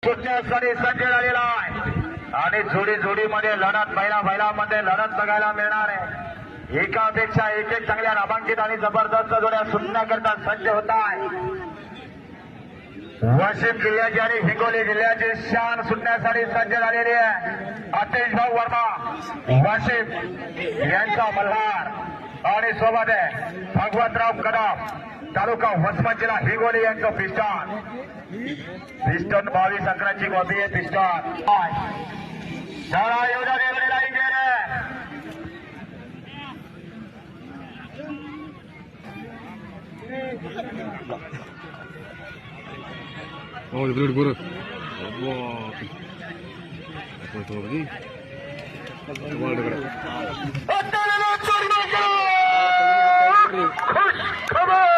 सुटण्यासाठी सज्ज झालेला आहे आणि जोडीमध्ये लढत बैलामध्ये लढत बघायला मिळणार आहे। एकापेक्षा एक चांगल्या नामांकित आणि जबरदस्त जोड्या सुटण्याकरता सज्ज होत आहे। वाशिम जिल्ह्याची आणि हिंगोली जिल्ह्याची शान सुटण्यासाठी सज्ज झालेली आहे। अतेश भाऊ वर्मा वाशिम यांचा मल्हार आणि सोबत आहे भागवतराव कदम तालुका वसमत जिल्हा हिंगोली यांचं पिस्टन 22 अकराची कॉपी आहे। पिस्टन चला एवढा रेल्वेला Oh, the good. खुश खबर